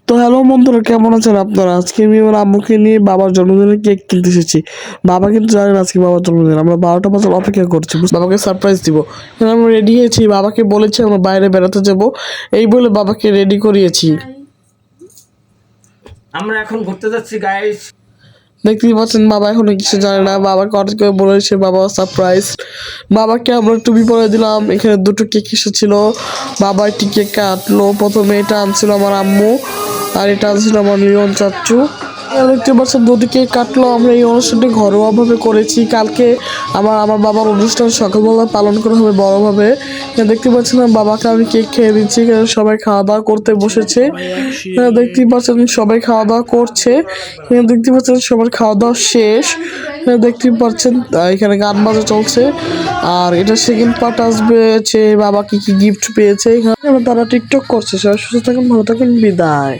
তো হ্যালো বন্ধুরা, কেমন আছেন আপনারা? আজকে আমি আমার আম্মুকে নিয়ে বাবার জন্মদিনে কেক কিনতে এসেছি। বাবা কিন্তু জানেন আজকে বাবার জন্মদিন। আমরা 12টা বছর অপেক্ষা করছি বাবাকে সারপ্রাইজ দিব। এখানে আমরা রেডি হয়েছি, বাবাকে বলেছি আমরা বাইরে বেড়াতে যাব, এই বলে বাবাকে রেডি করিয়েছি। আমরা এখন ঘুরতে যাচ্ছি গাইস। দেখতেই পাচ্ছেন বাবা এখনো কিছু জানে না। বাবাকে হঠাৎ করে বলেছে বাবা সারপ্রাইজ। বাবাকে আমরা টুপি পরে দিলাম। এখানে দুটো কেক এসেছিল, বাবা একটি কেক কাটলো। প্রথমে এটা আনছিল আমার আম্মু, আর এটা আনছিল আমার লিওন চাচ্চু। দেখতে পাচ্ছেন দুটি কেক কাটলো। আমরা এই অনুষ্ঠানটি ঘরোয়াভাবে করেছি। কালকে আমার বাবার অনুষ্ঠান সকালবেলা পালন করা হবে বড়ভাবে। দেখতে পাচ্ছেন বাবাকে আমি কেক খেয়ে দিচ্ছি। এখানে সবাই খাওয়া দাওয়া করতে বসেছে। দেখতেই পাচ্ছেন সবাই খাওয়া দাওয়া করছে। দেখতে পাচ্ছেন সবার খাওয়া দাওয়া শেষ। দেখতে পাচ্ছেন এখানে গান বাজা চলছে। আর এটা সেকেন্ড পার্ট আসবে যে বাবা কি কি গিফট পেয়েছে। এখানে তারা টিকটক করছে। সবাই সুস্থ থাকুন, ভালো থাকুন, বিদায়।